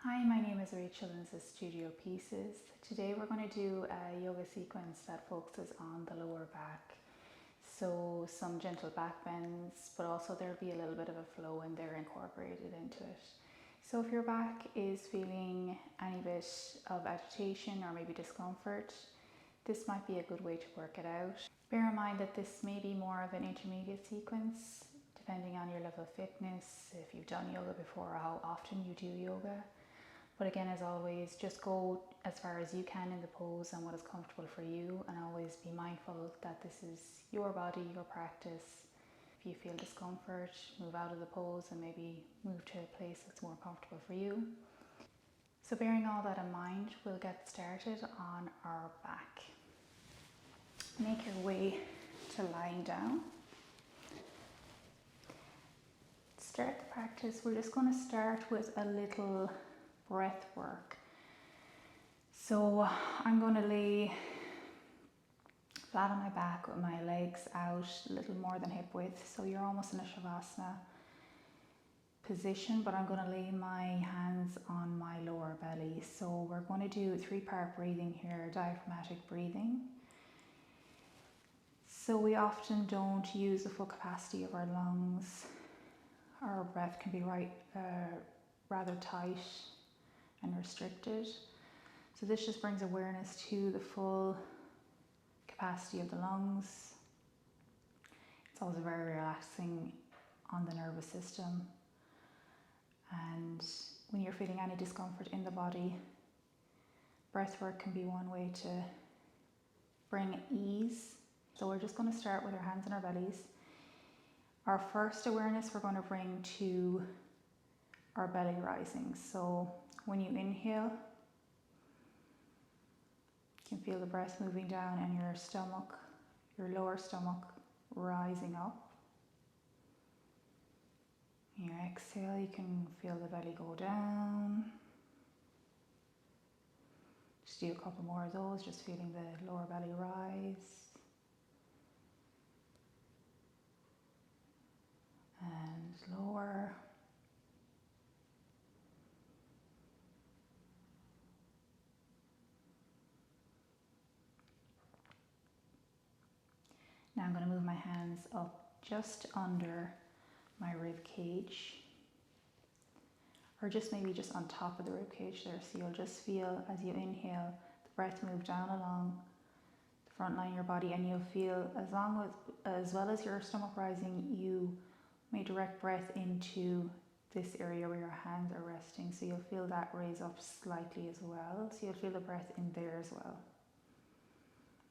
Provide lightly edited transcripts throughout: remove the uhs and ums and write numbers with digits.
Hi, my name is Rachel and this is Studio Pieces. Today we're going to do a yoga sequence that focuses on the lower back. So some gentle back bends, but also there'll be a little bit of a flow in there incorporated into it. So if your back is feeling any bit of agitation or maybe discomfort, this might be a good way to work it out. Bear in mind that this may be more of an intermediate sequence, depending on your level of fitness, if you've done yoga before or how often you do yoga. But again, as always, just go as far as you can in the pose and what is comfortable for you, and always be mindful that this is your body, your practice. If you feel discomfort, move out of the pose and maybe move to a place that's more comfortable for you. So bearing all that in mind, we'll get started on our back. Make your way to lying down. To start the practice, we're just going to start with a little breath work. So I'm going to lay flat on my back with my legs out a little more than hip width, so you're almost in a shavasana position, but I'm going to lay my hands on my lower belly. So we're going to do 3-part breathing here, diaphragmatic breathing. So we often don't use the full capacity of our lungs. Our breath can be rather tight and restricted. So this just brings awareness to the full capacity of the lungs. It's also very relaxing on the nervous system. And when you're feeling any discomfort in the body, breath work can be one way to bring ease. So we're just going to start with our hands on our bellies. Our first awareness we're going to bring to our belly rising. So when you inhale, you can feel the breath moving down and your stomach, your lower stomach rising up. When you exhale, you can feel the belly go down. Just do a couple more of those, just feeling the lower belly rise. And lower. Now I'm going to move my hands up just under my rib cage, or maybe just on top of the rib cage there. So you'll just feel as you inhale the breath move down along the front line of your body, and you'll feel as well as your stomach rising, you may direct breath into this area where your hands are resting. So you'll feel that raise up slightly as well. So you'll feel the breath in there as well.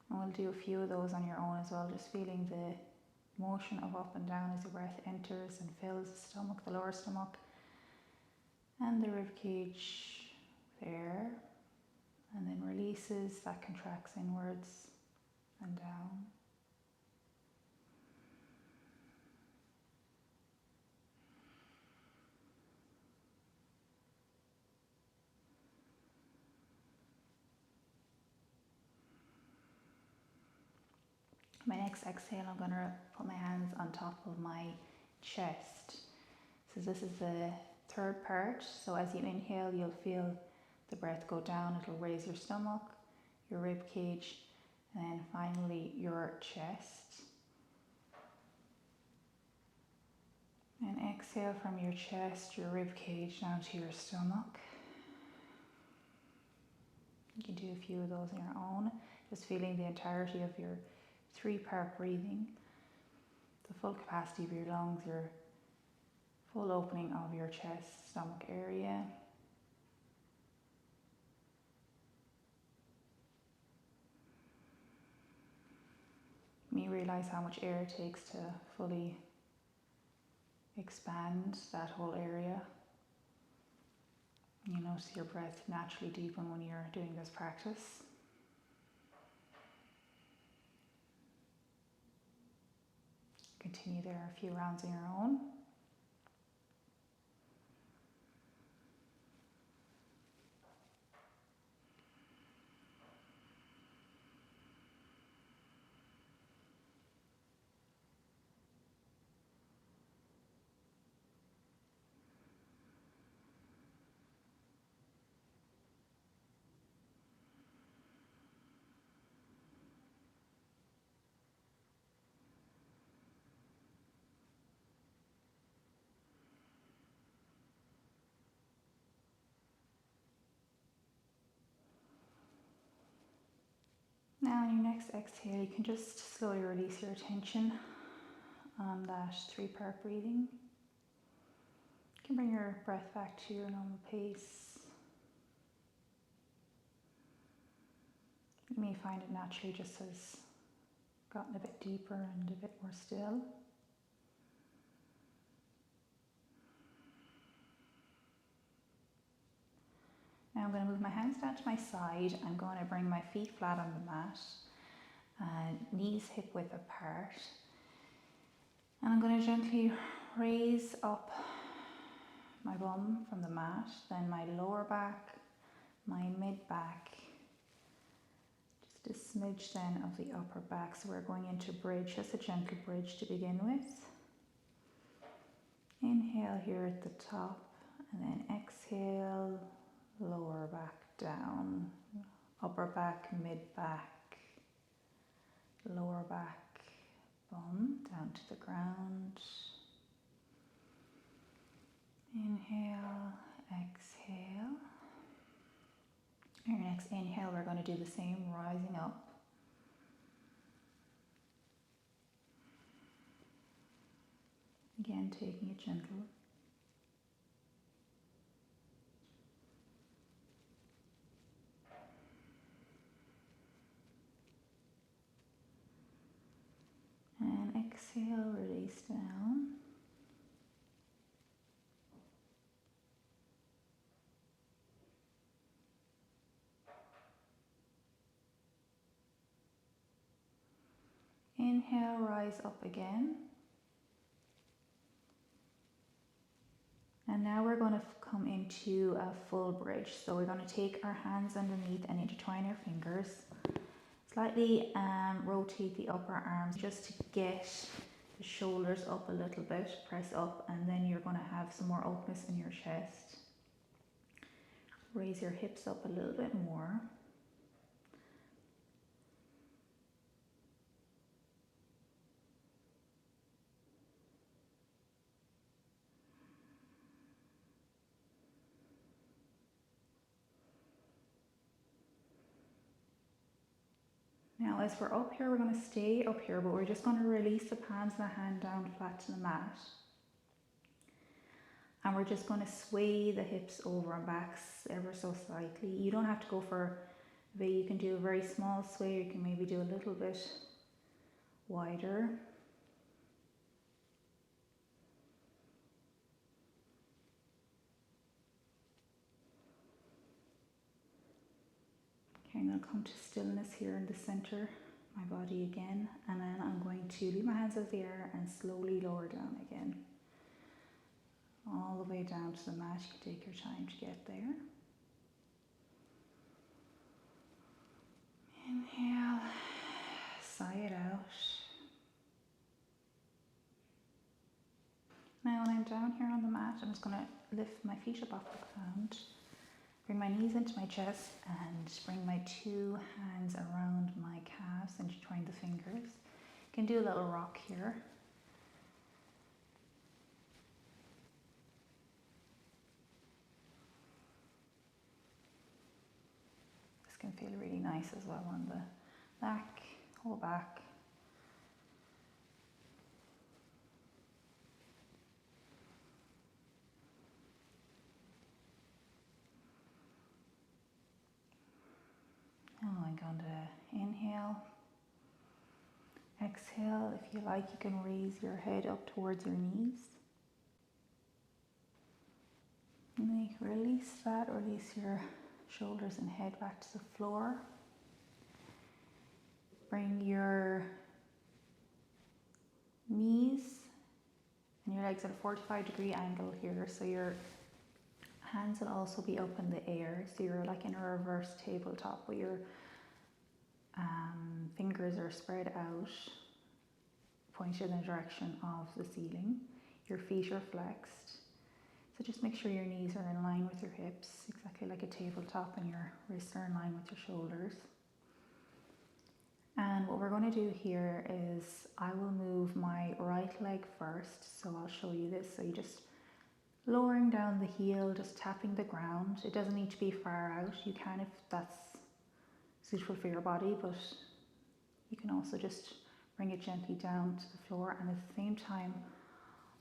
And we'll do a few of those on your own as well, just feeling the motion of up and down as the breath enters and fills the stomach, the lower stomach, and the rib cage with air, and then releases, that contracts inwards and down. My next exhale, I'm going to put my hands on top of my chest. So this is the third part. So as you inhale, you'll feel the breath go down. It'll raise your stomach, your rib cage, and then finally your chest. And exhale from your chest, your rib cage down to your stomach. You can do a few of those on your own, just feeling the entirety of your 3-part breathing, the full capacity of your lungs, your full opening of your chest, stomach area. You realize how much air it takes to fully expand that whole area. You notice your breath naturally deepen when you're doing this practice. Continue there a few rounds on your own. Now on your next exhale, you can just slowly release your attention on that 3-part breathing. You can bring your breath back to your normal pace. You may find it naturally just has gotten a bit deeper and a bit more still. Now I'm going to move my hands down to my side. I'm going to bring my feet flat on the mat, knees hip width apart. And I'm going to gently raise up my bum from the mat, then my lower back, my mid back, just a smidge then of the upper back. So we're going into bridge, just a gentle bridge to begin with. Inhale here at the top, and then exhale, lower back down, upper back, mid back, lower back, bum down to the ground. Inhale, exhale. Your next inhale, we're going to do the same, rising up. Again, taking it gentle. And exhale, release down. Inhale, rise up again. And now we're going to come into a full bridge. So we're going to take our hands underneath and intertwine our fingers. Slightly rotate the upper arms just to get the shoulders up a little bit. Press up, and then you're going to have some more openness in your chest. Raise your hips up a little bit more. Now as we're up here, we're going to stay up here, but we're just going to release the palms of the hand down flat to the mat. And we're just going to sway the hips over and back ever so slightly. You don't have to go for you can do a very small sway, you can maybe do a little bit wider. Okay, I'm going to come to stillness here in the center, my body again, and then I'm going to leave my hands out of the air and slowly lower down again. All the way down to the mat. You can take your time to get there. Inhale, sigh it out. Now when I'm down here on the mat, I'm just going to lift my feet up off the ground, bring my knees into my chest, and bring my 2 hands around my calves and intertwine the fingers. You can do a little rock here. This can feel really nice as well on the back, whole back. Now I'm going to inhale, exhale. If you like, you can raise your head up towards your knees. And then you can release that, release your shoulders and head back to the floor. Bring your knees and your legs at a 45-degree angle here, so your hands will also be up in the air, so you're like in a reverse tabletop where your fingers are spread out, pointed in the direction of the ceiling. Your feet are flexed, so just make sure your knees are in line with your hips, exactly like a tabletop, and your wrists are in line with your shoulders. And what we're going to do here is I will move my right leg first, so I'll show you this. So you just lowering down the heel, just tapping the ground. It doesn't need to be far out. You can if that's suitable for your body, but You can also just bring it gently down to the floor, and at the same time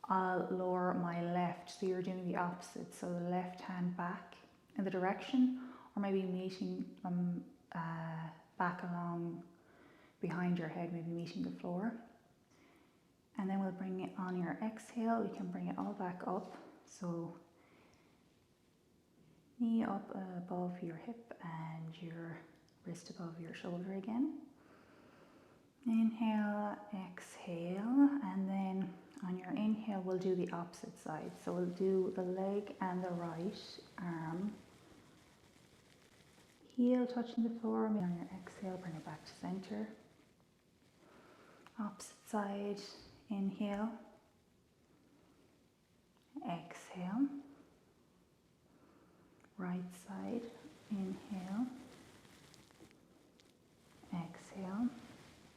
I'll lower my left, so you're doing the opposite, so the left hand back in the direction, or maybe meeting from back along behind your head, maybe meeting the floor. And then we'll bring it on your exhale, we can bring it all back up, so knee up above your hip and your wrist above your shoulder again. Inhale, exhale, and then on your inhale we'll do the opposite side. So we'll do the leg and the right arm, heel touching the floor. On your exhale, bring it back to center. Opposite side, inhale, exhale. Right side, inhale, exhale.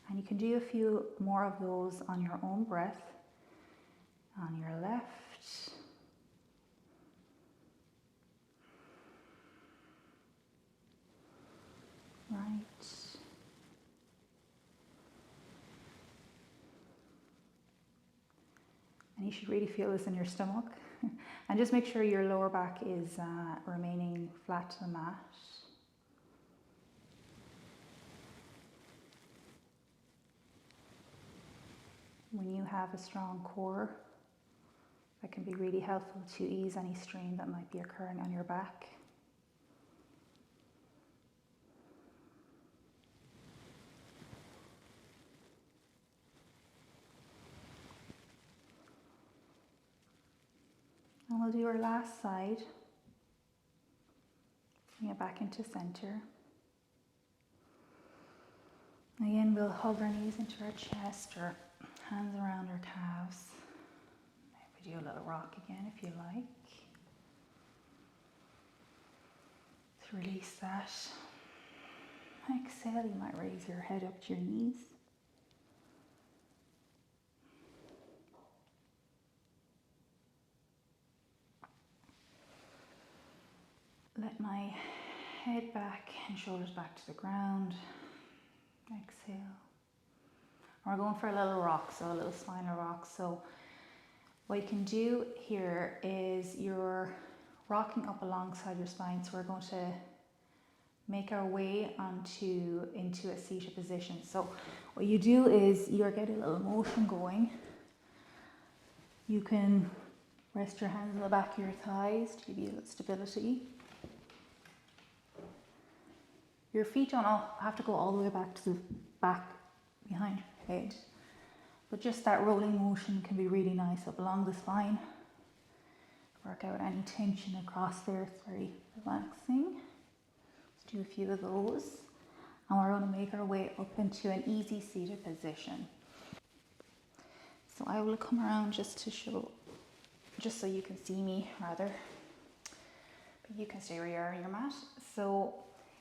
And you can do a few more of those on your own breath. On your left, right, and you should really feel this in your stomach. And just make sure your lower back is remaining flat to the mat. When you have a strong core, that can be really helpful to ease any strain that might be occurring on your back. And we'll do our last side. Bring it back into center. Again, we'll hug our knees into our chest or hands around our calves. Maybe do a little rock again if you like. To release that. Exhale, you might raise your head up to your knees. Let my head back and shoulders back to the ground. Exhale. We're going for a little rock, so a little spinal rock. So what you can do here is you're rocking up alongside your spine. So we're going to make our way into a seated position. So what you do is you're getting a little motion going. You can rest your hands on the back of your thighs to give you a little stability. Your feet don't have to go all the way back to the back behind your head, but just that rolling motion can be really nice up along the spine. Work out any tension across there, it's very relaxing. Let's do a few of those, and we're going to make our way up into an easy seated position. So I will come around just so you can see me rather, but you can stay where you are on your mat. So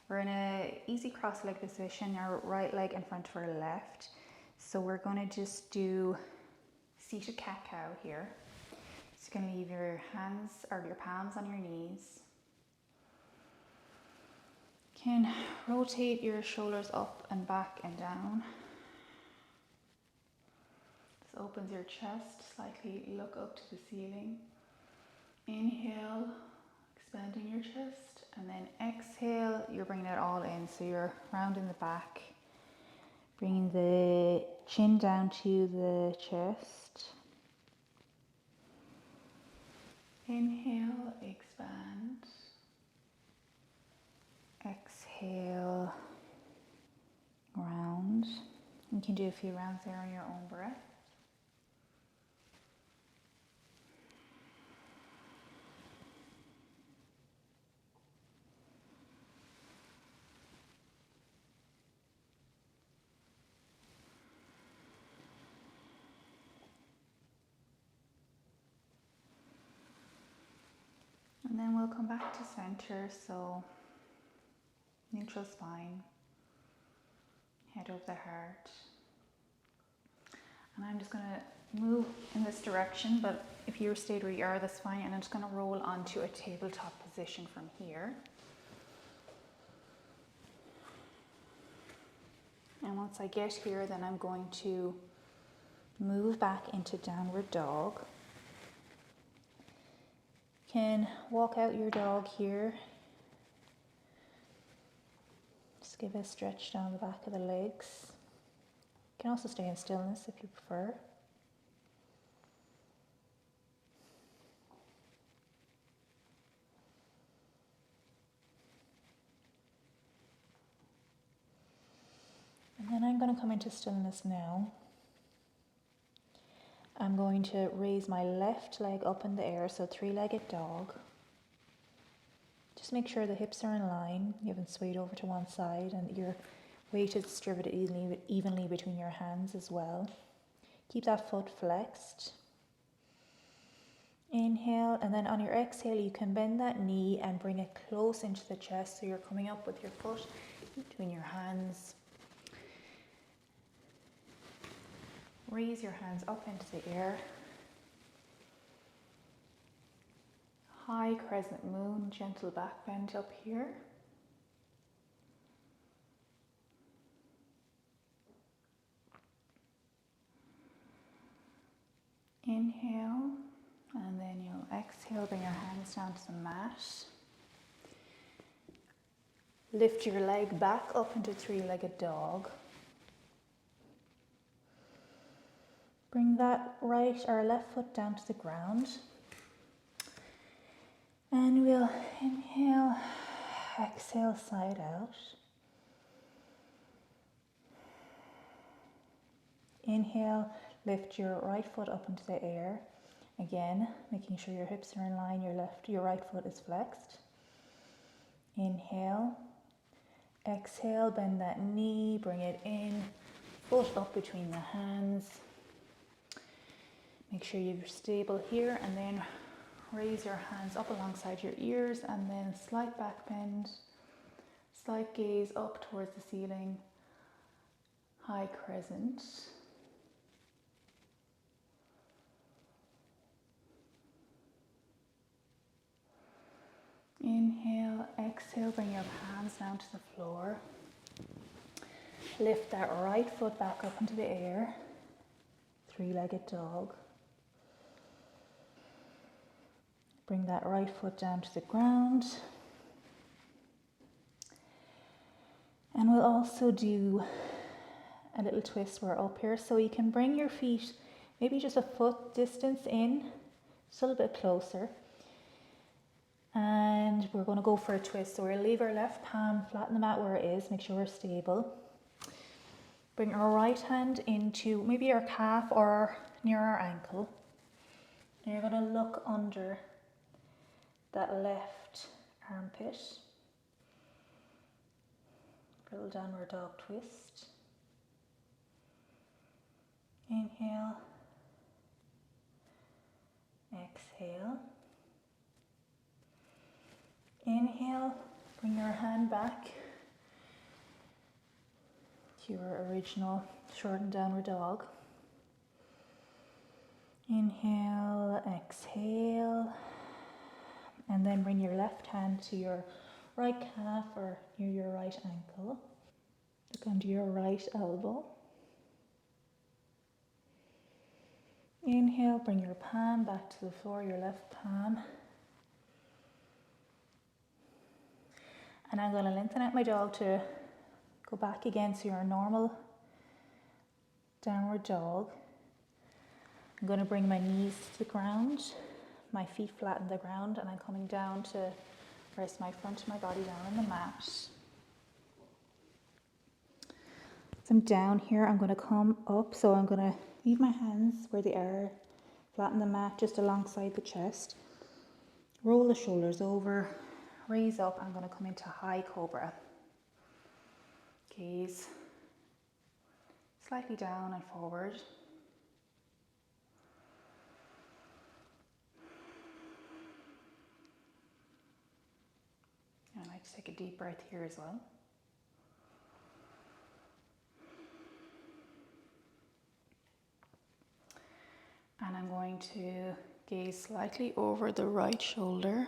we're in an easy cross-leg position, our right leg in front of our left. So we're going to just do seated cat-cow here. So you're going to leave your hands or your palms on your knees. You can rotate your shoulders up and back and down. This opens your chest, slightly look up to the ceiling. Inhale, expanding your chest. And then exhale, you're bringing it all in. So you're rounding the back, bringing the chin down to the chest. Inhale, expand. Exhale, round. You can do a few rounds there on your own breath. And then we'll come back to center, so neutral spine, head over the heart. And I'm just going to move in this direction, but if you're stayed where you are, that's fine. And I'm just going to roll onto a tabletop position from here. And once I get here, then I'm going to move back into downward dog. You can walk out your dog here. Just give a stretch down the back of the legs. You can also stay in stillness if you prefer. And then I'm going to come into stillness now. I'm going to raise my left leg up in the air, so three-legged dog. Just make sure the hips are in line, you haven't swayed over to one side, and your weight is distributed evenly between your hands as well. Keep that foot flexed. Inhale, and then on your exhale you can bend that knee and bring it close into the chest, so you're coming up with your foot between your hands. Raise your hands up into the air. High crescent moon, gentle back bend up here. Inhale, and then you'll exhale, bring your hands down to the mat. Lift your leg back up into three-legged dog. Bring that right or left foot down to the ground. And we'll inhale, exhale, side out. Inhale, lift your right foot up into the air. Again, making sure your hips are in line, your right foot is flexed. Inhale, exhale, bend that knee, bring it in, foot up between the hands. Make sure you're stable here, and then raise your hands up alongside your ears, and then slight back bend, slight gaze up towards the ceiling, high crescent. Inhale, exhale, bring your palms down to the floor. Lift that right foot back up into the air, three-legged dog. Bring that right foot down to the ground. And we'll also do a little twist. We're up here, so you can bring your feet maybe just a foot distance in, just a little bit closer. And we're going to go for a twist. So we'll leave our left palm flat on the mat where it is, make sure we're stable. Bring our right hand into maybe our calf or near our ankle. And you're going to look under that left armpit. Little downward dog twist. Inhale. Exhale. Inhale, bring your hand back to your original shortened downward dog. Inhale, exhale, and then bring your left hand to your right calf or near your right ankle. Look under your right elbow. Inhale, bring your palm back to the floor, your left palm. And I'm going to lengthen out my dog to go back again to your normal downward dog. I'm going to bring my knees to the ground, my feet flat on the ground, and I'm coming down to rest my front of my body down on the mat. As I'm down here, I'm going to come up, so I'm going to leave my hands where they are, flat on the mat, just alongside the chest. Roll the shoulders over. Raise up, I'm going to come into high cobra. Gaze slightly down and forward. And I like to take a deep breath here as well. And I'm going to gaze slightly over the right shoulder.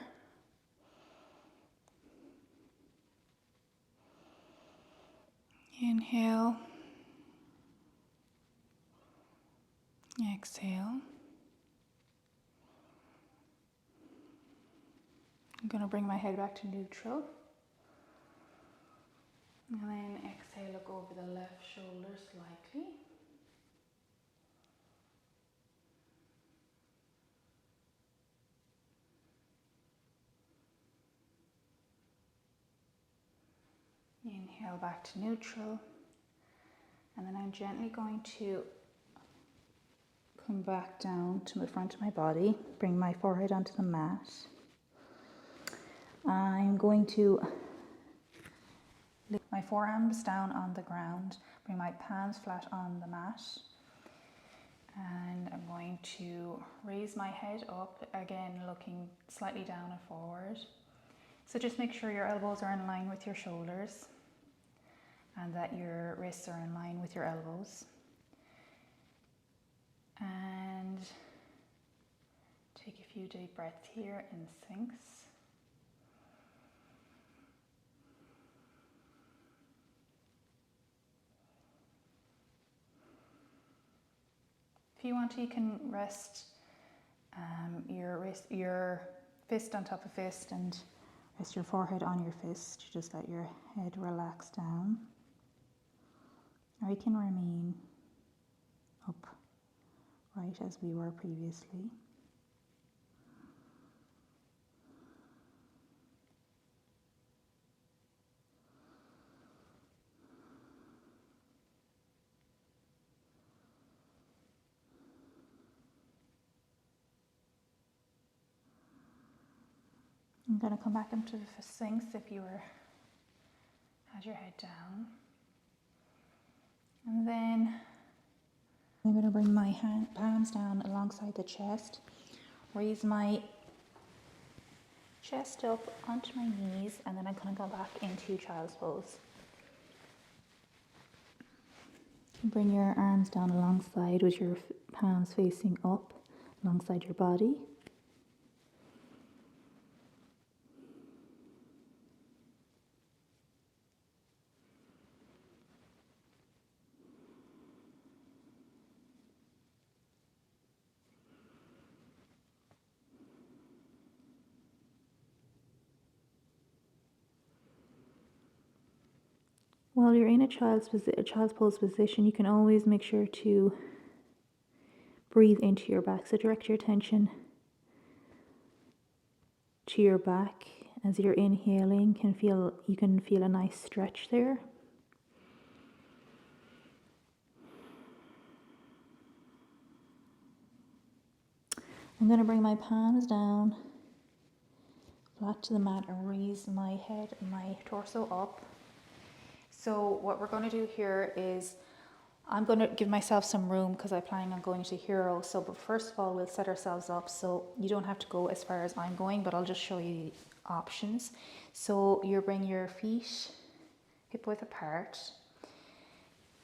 Inhale, Exhale. I'm going to bring my head back to neutral. And then exhale, look over the left shoulder slightly. Inhale back to neutral. And then I'm gently going to come back down to the front of my body, bring my forehead onto the mat. I'm going to lift my forearms down on the ground, bring my palms flat on the mat, and I'm going to raise my head up, again looking slightly down and forward. So just make sure your elbows are in line with your shoulders and that your wrists are in line with your elbows. And take a few deep breaths here in Sphinx. If you want to, you can rest your fist on top of fist and rest your forehead on your fist. Just let your head relax down. Or you can remain upright as we were previously. I'm going to come back into the Sphinx if you had your head down. And then I'm going to bring my palms down alongside the chest, raise my chest up onto my knees, and then I'm going to go back into child's pose. Bring your arms down alongside with your palms facing up alongside your body. While you're in a child's pose position, you can always make sure to breathe into your back. So direct your attention to your back as you're inhaling. You can feel a nice stretch there. I'm going to bring my palms down flat to the mat and raise my head and my torso up. So what we're going to do here is I'm going to give myself some room because I plan on going to hero. So, but first of all, we'll set ourselves up so you don't have to go as far as I'm going, but I'll just show you the options. So you bring your feet hip width apart.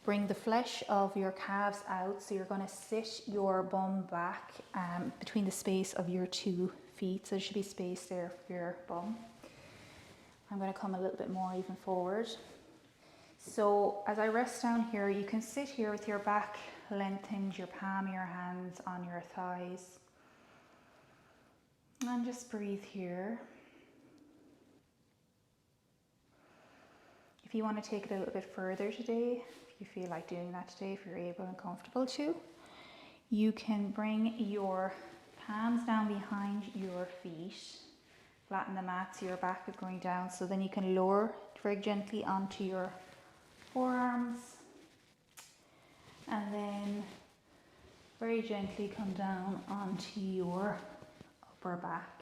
Bring the flesh of your calves out. So you're going to sit your bum back between the space of your 2 feet. So there should be space there for your bum. I'm going to come a little bit more even forward. So as I rest down here, you can sit here with your back lengthened, your palm of your hands on your thighs. And just breathe here. If you want to take it a little bit further today, if you feel like doing that today, if you're able and comfortable to, you can bring your palms down behind your feet, flatten the mat so your back is going down. So then you can lower very gently onto your forearms, and then very gently come down onto your upper back.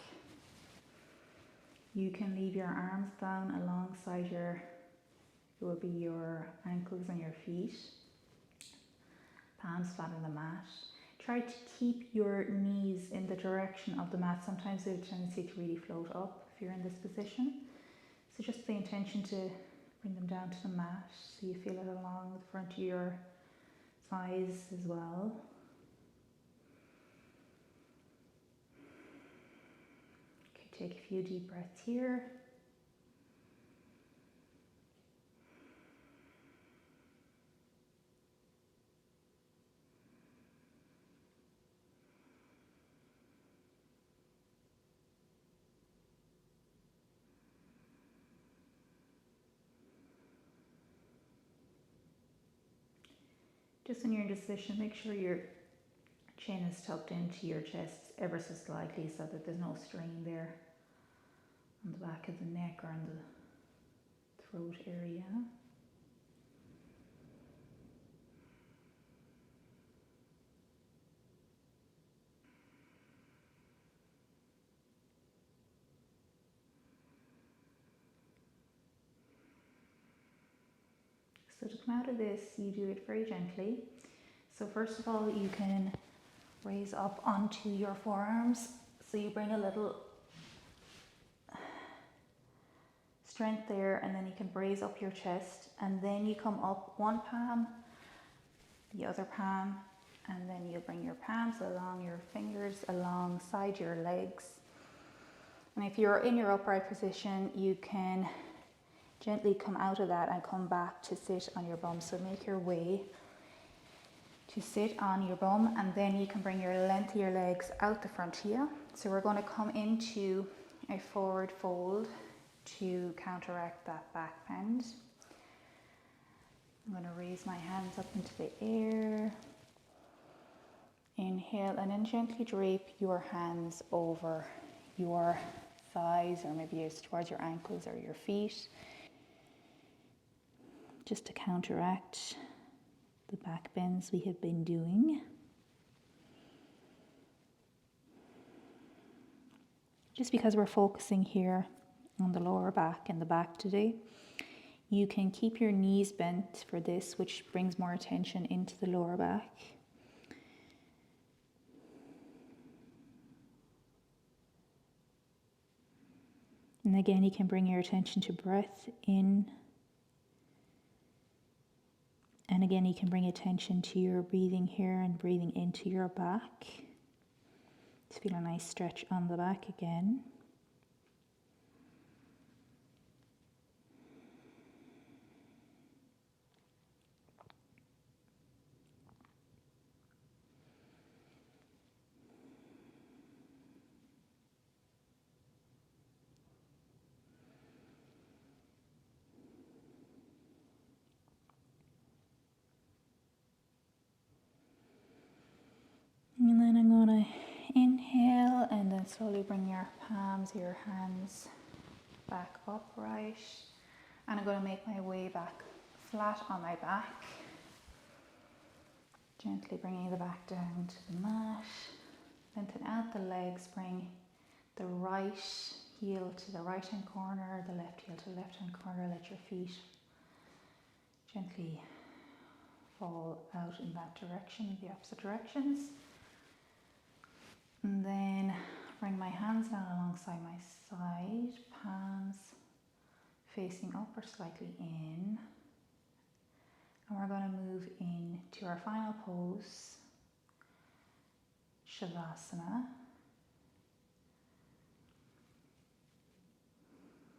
You can leave your arms down alongside it will be your ankles and your feet, palms flat on the mat. Try to keep your knees in the direction of the mat. Sometimes there's a tendency to really float up if you're in this position. So just the intention to bring them down to the mat so you feel it along the front of your thighs as well. Okay, take a few deep breaths here. Just when you're in this position, make sure your chin is tucked into your chest ever so slightly so that there's no strain there on the back of the neck or on the throat area. So to come out of this, you do it very gently. So first of all, you can raise up onto your forearms. So you bring a little strength there, and then you can raise up your chest, and then you come up one palm, the other palm, and then you bring your palms along your fingers alongside your legs. And if you're in your upright position, you can gently come out of that and come back to sit on your bum. So make your way to sit on your bum, and then you can bring your length of your legs out the front here. So we're going to come into a forward fold to counteract that back bend. I'm going to raise my hands up into the air. Inhale, and then gently drape your hands over your thighs, or maybe it's towards your ankles or your feet, just to counteract the back bends we have been doing. Just because we're focusing here on the lower back and the back today, you can keep your knees bent for this, which brings more attention into the lower back. And again, you can bring your attention to breath in. And again, you can bring attention to your breathing here and breathing into your back. Just feel a nice stretch on the back again. And then I'm going to inhale and then slowly bring your palms, your hands back upright. And I'm going to make my way back flat on my back. Gently bringing the back down to the mat. Lengthen out the legs, bring the right heel to the right hand corner, the left heel to the left hand corner. Let your feet gently fall out in that direction, the opposite directions. And then bring my hands down alongside my side, palms facing up or slightly in. And we're going to move into our final pose, Shavasana.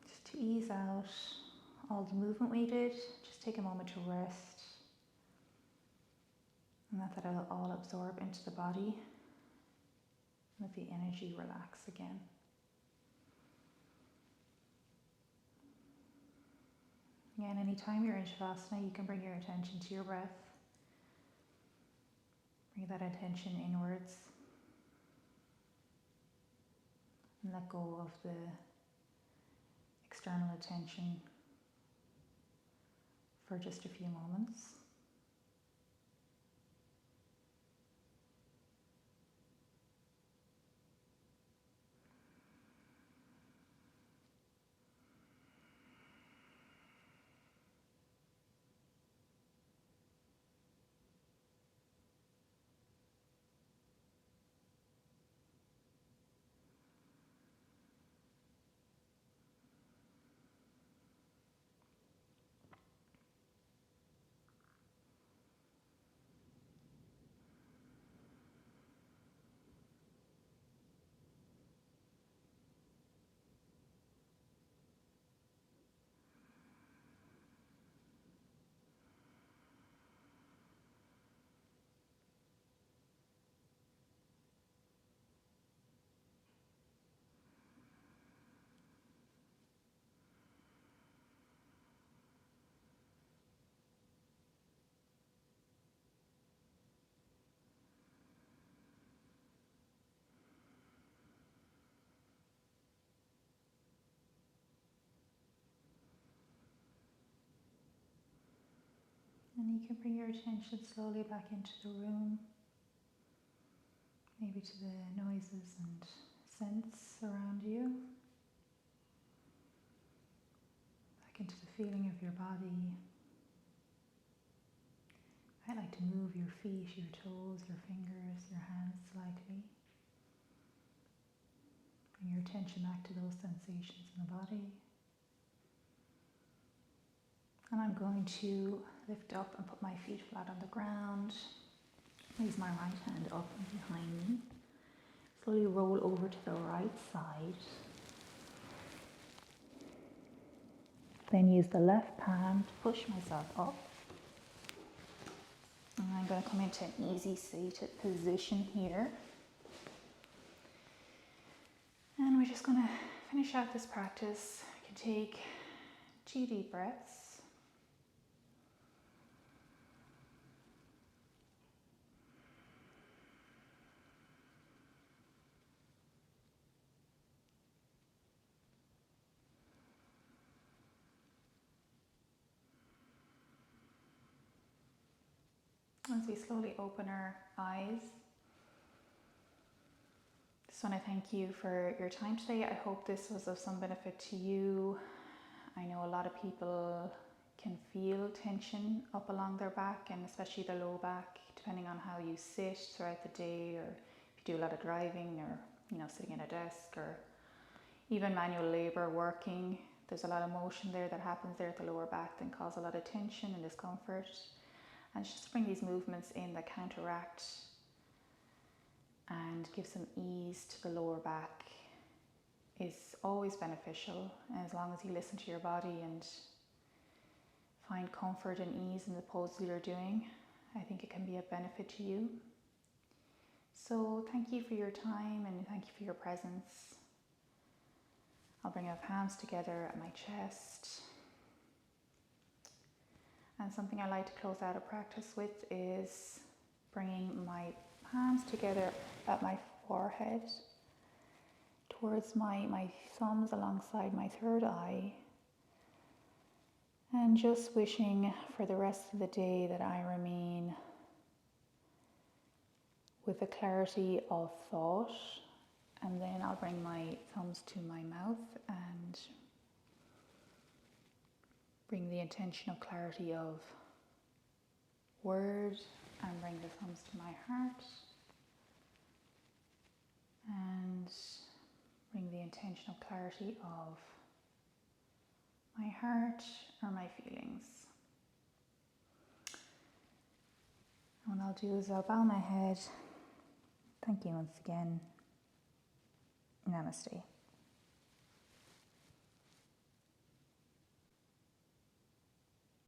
Just to ease out all the movement we did, just take a moment to rest and let that all absorb into the body. Let the energy relax again. Again, anytime you're in Shavasana, you can bring your attention to your breath. Bring that attention inwards. And let go of the external attention for just a few moments. And you can bring your attention slowly back into the room, maybe to the noises and scents around you, back into the feeling of your body. I like to move your feet, your toes, your fingers, your hands slightly. Bring your attention back to those sensations in the body. And I'm going to lift up and put my feet flat on the ground. Raise my right hand up and behind me. Slowly roll over to the right side. Then use the left palm to push myself up. And I'm going to come into an easy seated position here. And we're just going to finish out this practice. You can take 2 deep breaths. As we slowly open our eyes, just want to thank you for your time today. I hope this was of some benefit to you. I know a lot of people can feel tension up along their back, and especially the low back, depending on how you sit throughout the day, or if you do a lot of driving, or sitting at a desk, or even manual labor working. There's a lot of motion there that happens there at the lower back that cause a lot of tension and discomfort. And just to bring these movements in that counteract and give some ease to the lower back is always beneficial. And as long as you listen to your body and find comfort and ease in the poses you're doing, I think it can be a benefit to you. So thank you for your time and thank you for your presence. I'll bring my palms together at my chest. And something I like to close out a practice with is bringing my palms together at my forehead, towards my thumbs alongside my third eye, and just wishing for the rest of the day that I remain with a clarity of thought. And then I'll bring my thumbs to my mouth and bring the intention of clarity of word, and bring the thumbs to my heart and bring the intention of clarity of my heart or my feelings. And what I'll do is I'll bow my head. Thank you once again. Namaste.